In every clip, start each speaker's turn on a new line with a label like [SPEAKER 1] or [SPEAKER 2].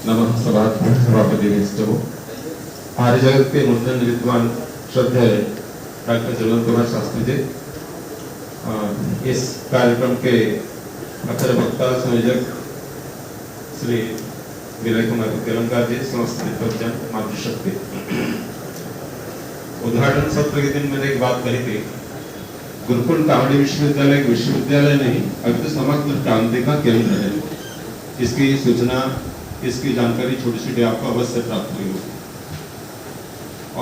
[SPEAKER 1] नमः सभापति आर्य जगत के मुंडन विद्वान श्रद्धेय डॉक्टर जलवंत कुमार शास्त्री जी, इस कार्यक्रम के अखर वक्ता संयोजक श्री विनय कुमार तेलंगाना जी, समस्त विद्वजन मातृशक्ति। उद्घाटन सत्र के दिन मैंने एक बात कही थी, गुरुकुल कावड़ी विश्वविद्यालय एक विश्वविद्यालय नहीं, अभी तो समग्र क्रांति का केंद्र है। इसकी सूचना, इसकी जानकारी छोटी छोटी आपको अवश्य प्राप्त हुई होगी।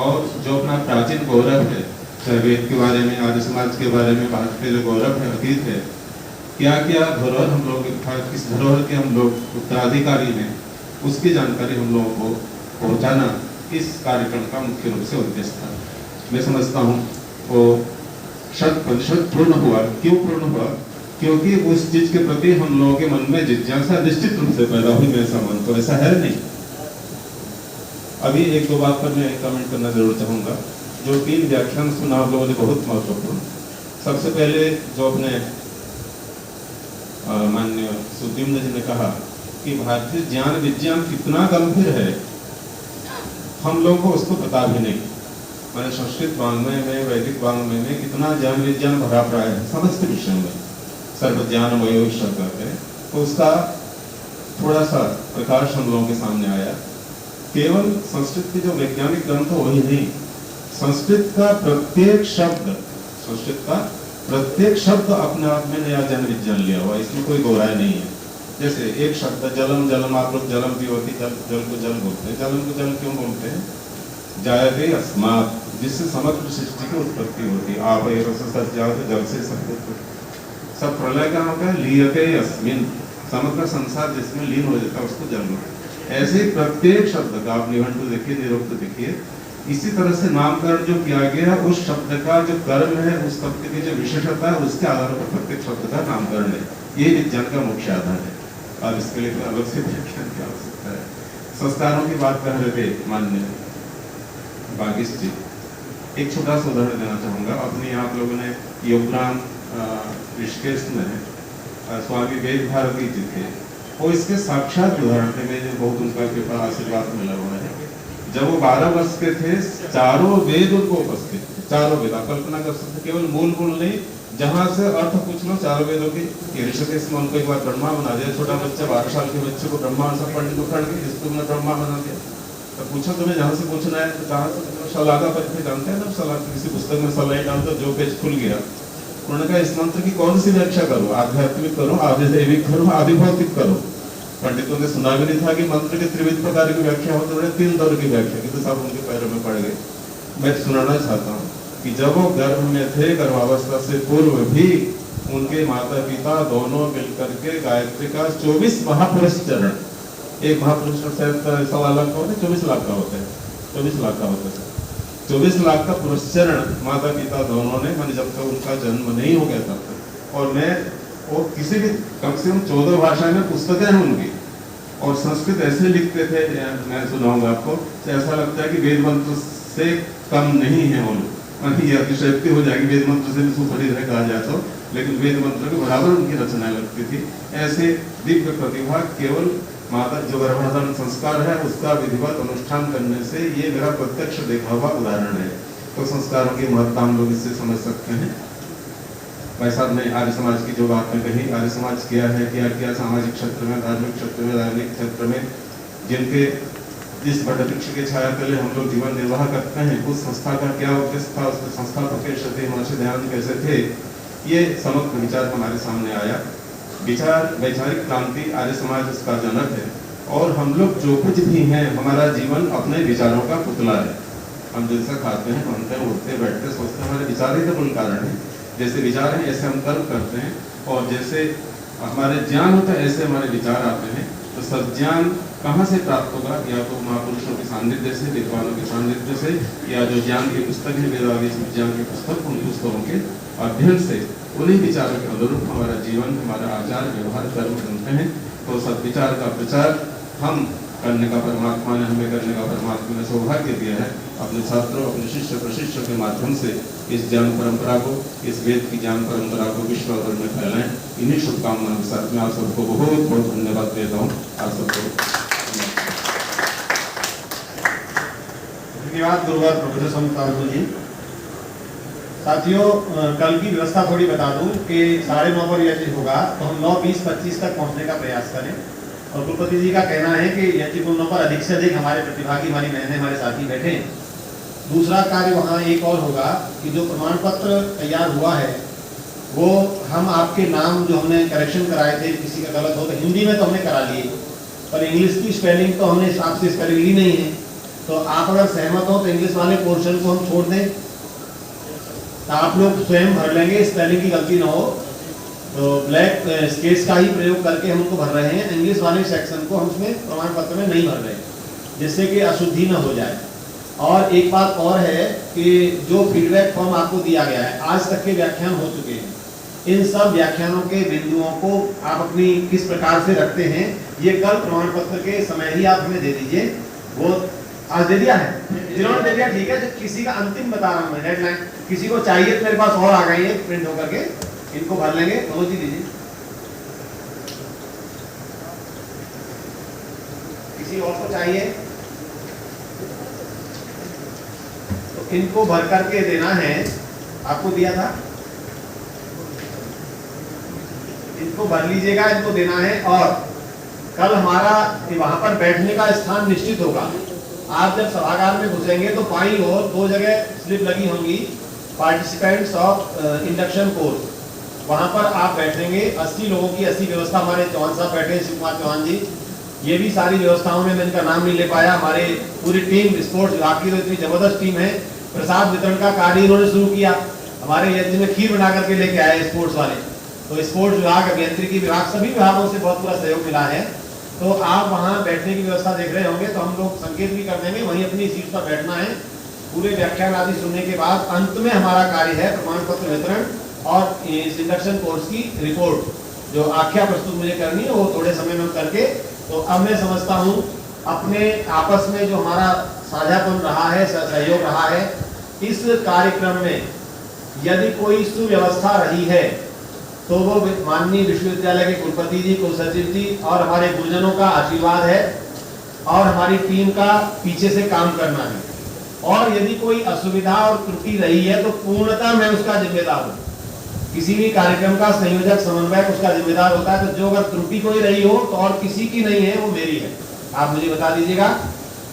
[SPEAKER 1] और जो अपना प्राचीन गौरव है, चाहे वेद के बारे में, आर्य समाज के बारे में, भारत के जो गौरव है, अतीत है, क्या क्या धरोहर हम लोग, किस धरोहर के हम लोग उत्तराधिकारी हैं, उसकी जानकारी हम लोगों को पहुंचाना इस कार्यक्रम का मुख्य रूप से उद्देश्य था। मैं समझता हूँ वो 100% पूर्ण हुआ। क्यों पूर्ण हुआ? क्योंकि उस चीज के प्रति हम लोगों के मन में जिज्ञासा निश्चित रूप से पैदा हुई। मैं ऐसा मानता हूं, ऐसा है नहीं। अभी एक दो बात पर मैं कमेंट करना जरूर चाहूंगा। जो 3 व्याख्यान सुना आप लोगों ने, बहुत महत्वपूर्ण। सबसे पहले जो अपने माननीय सुद्युम्न जी ने कहा कि भारतीय ज्ञान विज्ञान कितना गंभीर है, हम लोगों को उसको पता भी नहीं। मैंने संस्कृत वाङ्मय में, वैदिक वाङ्मय में कितना ज्ञान विज्ञान भरा पड़ा है समस्त विषयों में, सर्वज्ञान वयो कहते हैं। तो उसका थोड़ा सा प्रकाश हम लोगों के सामने आया। केवल संस्कृत के जो वैज्ञानिक ग्रंथ हो वही नहीं, संस्कृत का प्रत्येक शब्द अपने आप में नया ज्ञान विज्ञान लिया हुआ, इसमें कोई गौराई नहीं है। जैसे एक शब्द जलम, जलम आप लोग जलम पीवती, जल को जल बोलते हैं। जलम को जल क्यों बोलते हैं? जायते अस्मात्, जिससे समग्र सृष्टि की उत्पत्ति होती है। आप जल से सब प्रलय का होता है। लीयते अस्मिन्, समग्र संसार जिसमें लीन हो जाता है उसको जल बोलते हैं। ऐसे प्रत्येक शब्द का आप निघंटु देखिए, निरुक्त देखिए, इसी तरह से नामकरण जो किया गया, उस शब्द का जो कर्म है, उस शब्द की जो विशेषता है, उसके आधार पर प्रत्येक शब्द का नामकरण है। ये विज्ञान का मुख्य आधार है। और इसके लिए तो अलग से व्याख्यान की आवश्यकता है। संस्कारों की बात कर रहे थे माननीय बागीश जी। एक छोटा सा उदाहरण देना चाहूंगा। अपने आप लोगों ने योगदान ऋषिकेश में स्वामी वेद भारती जी थे, वो इसके साक्षात उदाहरण थे। मुझे बहुत उनका कृपा आशीर्वाद मिला हुआ है। जब वो 12 वर्ष के थे, चारों वेद उनको उपस्थित थे। चारों वेद आप कल्पना कर सकते, केवल मूल नहीं, जहां से अर्थ पूछ लो चारों वेदों की। ऋषिकेश में उनको एक बार ब्रह्मा बना दिया। छोटा बच्चा 12 साल के बच्चे को ब्रह्मा सब पढ़ने को पढ़ के इसको ब्रह्मा बना दिया। तो पूछो तुम्हें जहां से पूछना है तो कहां से? शलाका पर जानते हैं ना, शलाका किसी पुस्तक में सलाई डालते जो पेज खुल गया। उन्होंने कहा इस मंत्र की कौन सी व्याख्या करो? आध्यात्मिक करो, आधिदैविक करो, आधिभौतिक करो। पंडितों ने सुना भी नहीं था कि मंत्र के त्रिविध प्रकार की व्याख्या होती है। 3 दौर की व्याख्या की, तो सब उनके पैरों में पड़ गए। मैं सुनाना चाहता हूँ कि जब वो गर्भ में थे, गर्भावस्था से पूर्व भी उनके माता पिता दोनों मिलकर के गायत्री का 24 महापुरुष चरण, एक महापुरुष शायद 1.25 लाख का होता है, 24 लाख का होता है, 24 लाख का होता है, 24 लाख का पुरुष चरण माता पिता दोनों ने, मैंने जब तक उनका जन्म नहीं हो गया तब तक। और मैं वो किसी भी कम से कम 14 भाषा में पुस्तकें हैं उनकी, और संस्कृत ऐसे लिखते थे, मैं सुनाऊंगा आपको, ऐसा लगता है कि वेद मंत्र से कम नहीं है वो। ये अतिशयोक्ति हो जाएगी, वेद मंत्र से भी सुपरिचित है कहा जाए तो, लेकिन वेद मंत्र के बराबर उनकी रचनाएं लगती थी। ऐसे दिव्य प्रतिभा केवल माता जो गर्भाधान संस्कार है उसका विधिवत अनुष्ठान करने से, ये मेरा प्रत्यक्ष देखा हुआ उदाहरण है। तो संस्कारों की महत्ता हम लोग इससे समझ सकते हैं। भाई साहब ने आर्य समाज की जो बात में कही, आर्य समाज क्या है, क्या क्या सामाजिक क्षेत्र में, धार्मिक क्षेत्र में, राजनीतिक क्षेत्र में, जिनके जिस वटवृक्ष के छाया तले हम लोग जीवन निर्वाह करते हैं, उस संस्था का क्या उद्देश्य था, उसके संस्थापक कैसे महर्षि दयानंद कैसे थे, ये समग्र विचार हमारे सामने आया। विचार वैचारिक क्रांति, आर्य समाज इसका जनक है। और हम लोग जो कुछ भी हैं, हमारा जीवन अपने विचारों का पुतला है। हम जैसा खाते हैं, पहनते हैं, उठते बैठते सोचते हैं, हमारे विचार ही तो मूल कारण है। जैसे विचार हैं ऐसे हम कर्म करते हैं, और जैसे हमारे ज्ञान होता है ऐसे हमारे विचार आते हैं। तो सज्ञान कहाँ से प्राप्त होगा? या तो महापुरुषों के सानिध्य से, विद्वानों के सानिध्य से, या जो ज्ञान की पुस्तक है, वेदादि ज्ञान की पुस्तक, उन पुस्तकों के अध्ययन से, उन्हीं विचारों के अनुरूप हमारा जीवन, हमारा आचार व्यवहार कर्म बनते हैं। तो सद्विचार का प्रचार हम करने का परमात्मा ने हमें करने का परमात्मा ने सौभाग्य दिया है। अपने छात्रों, अपने शिष्य प्रशिष्यों के माध्यम से इस ज्ञान परंपरा को, इस वेद की ज्ञान परंपरा को विश्व भर में फैलाएं। इन्हीं शुभकामनाओं के साथ में आप सबको बहुत बहुत धन्यवाद देता हूँ। आप सबको
[SPEAKER 2] धन्यवाद गुरुवार प्रोफेसर समतानु जी। साथियों, कल की व्यवस्था थोड़ी बता दूं कि 9:30 पर यज्ञ होगा, तो हम 9:20-25 तक पहुंचने का प्रयास करें। और कुलपति जी का कहना है कि यज्ञ कुंडों पर अधिक से अधिक हमारे प्रतिभागी, हमारी बहनें, हमारे साथी बैठे। दूसरा कार्य वहाँ एक और होगा कि जो प्रमाण पत्र तैयार हुआ है वो हम आपके नाम जो हमने करेक्शन कराए थे, किसी का गलत हो तो हिंदी में तो हमने करा लिए, पर इंग्लिश की स्पेलिंग तो हमने आपसे स्पेलिंग ली नहीं है। तो आप अगर सहमत हो तो इंग्लिश वाले पोर्शन को हम छोड़ दें, तो आप लोग स्वयं भर लेंगे, स्पेलिंग की गलती ना हो। तो ब्लैक स्केच का ही प्रयोग करके हम उनको भर रहे हैं, इंग्लिश वाले सेक्शन को हम उसमें प्रमाण पत्र में नहीं भर रहे, जिससे कि अशुद्धि न हो जाए। और एक बात और है कि जो फीडबैक फॉर्म आपको दिया गया है, आज तक के व्याख्यान हो चुके हैं, इन सब व्याख्यानों के बिंदुओं को आप अपनी किस प्रकार से रखते हैं, ये कल प्रमाण पत्र के समय ही आप हमें दे दीजिए। वो आज दे दिया है, जिन्होंने दे दिया ठीक है, जो किसी का अंतिम बता रहा हूँ मैं हेडलाइन, किसी को चाहिए तो मेरे पास और आ गई है प्रिंट होकर के, इनको भर लेंगे। मनोज जी दीजिए, किसी और को चाहिए तो इनको भर करके देना है, आपको दिया था, इनको भर लीजिएगा, इनको देना है। और कल हमारा वहां पर बैठने का स्थान निश्चित होगा। आप जब सभागार में घुसेंगे तो बाईं ओर 2 जगह स्लिप लगी होंगी, पार्टिसिपेंट्स ऑफ इंडक्शन कोर्स, वहां पर आप बैठेंगे। 80 लोगों की 80 व्यवस्था, हमारे चौहान साहब बैठे, शिव कुमार चौहान जी, ये भी सारी व्यवस्थाओं में मैं इनका नाम नहीं ले पाया। हमारे पूरी टीम स्पोर्ट्स विभाग की तो इतनी जबरदस्त टीम है, प्रसाद वितरण का कार्य इन्होंने शुरू किया, हमारे यज्ञ में खीर बना करके लेके आए स्पोर्ट्स वाले। तो स्पोर्ट्स विभाग, अभियंत्रिकी विभाग, सभी विभागों से बहुत पूरा सहयोग मिला है। तो आप वहाँ बैठने की व्यवस्था देख रहे होंगे, तो हम लोग संकेत भी कर देंगे, वहीं अपनी सीट पर बैठना है। पूरे व्याख्यान आदि सुनने के बाद अंत में हमारा कार्य है प्रमाण पत्र वितरण और इस इंडक्शन कोर्स की रिपोर्ट जो आख्या प्रस्तुत मुझे करनी है, वो थोड़े समय में करके। तो अब मैं समझता हूँ अपने आपस में जो हमारा साझापन रहा है, सहयोग रहा है, इस कार्यक्रम में यदि कोई सुव्यवस्था रही है तो वो माननीय विश्वविद्यालय के कुलपति जी, कुलसचिव जी और हमारे गुरुजनों का आशीर्वाद है और हमारी टीम का पीछे से काम करना है। और यदि कोई असुविधा और त्रुटि रही है तो पूर्णतः मैं उसका जिम्मेदार हूँ। किसी भी कार्यक्रम का संयोजक, समन्वयक उसका जिम्मेदार होता है। तो जो अगर त्रुटि कोई रही हो तो और किसी की नहीं है, वो मेरी है, आप मुझे बता दीजिएगा।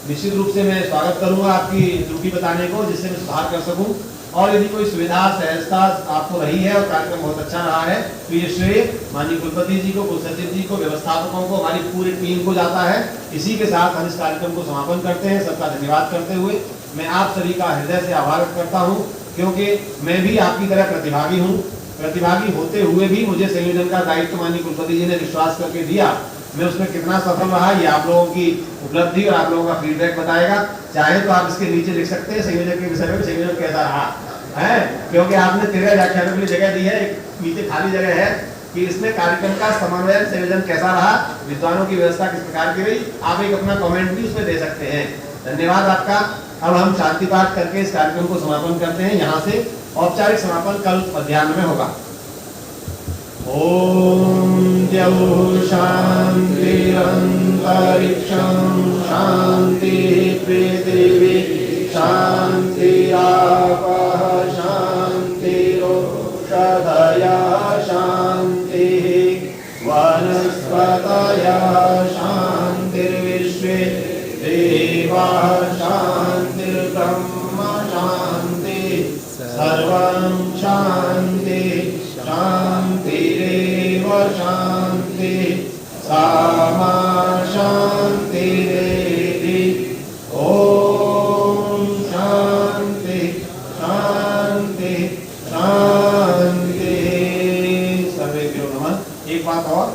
[SPEAKER 2] निश्चित रूप से मैं स्वागत करूंगा आपकी त्रुटि बताने को, जिससे मैं सुधार कर सकूं। और यदि कोई सुविधा, सहजता आपको रही है और कार्यक्रम बहुत अच्छा रहा है तो ये श्रेय माननीय कुलपति जी को, कुलसचिव जी को, व्यवस्थापकों को, हमारी पूरी टीम को जाता है। इसी के साथ हम इस कार्यक्रम को समापन करते हैं। सबका धन्यवाद करते हुए मैं आप सभी का हृदय से आभार व्यक्त करता हूँ, क्योंकि मैं भी आपकी तरह प्रतिभागी हूँ। प्रतिभागी होते हुए भी मुझे संयोजन का दायित्व माननीय कुलपति जी ने विश्वास करके दिया। मैं उसमें कितना सफल रहा ये आप लोगों की उपलब्धि और आप लोगों का फीडबैक बताएगा। चाहे तो आप इसके नीचे लिख सकते हैं संयोजक के विषय में, संयोजक कैसा रहा है, क्योंकि आपने 13 व्याख्यानों के लिए जगह दी है, एक नीचे खाली जगह है कि इसमें कार्यक्रम का समन्वय, संयोजन कैसा रहा, विद्वानों की व्यवस्था किस प्रकार की रही। आप एक अपना कमेंट भी उसमें दे सकते हैं। धन्यवाद आपका। अब हम शांति पाठ करके इस कार्यक्रम को समापन करते हैं। यहाँ से औपचारिक समापन कल मध्याह्न में होगा। ओम द्यौः शान्तिरन्तरिक्षं शान्ति पृथिवी शान्तिरापः शान्तिरोषधयः शान्तिः वनस्पतयः शान्तिर्विश्वे देवाः शान्तिर्ब्रह्म शान्तिः सर्वं शान्तिः शान्तिरेव शान्ति सामा शान्तिरेधि। ओम शान्ति शान्ति शान्ति। सर्वेभ्यो नमः। एक बात और,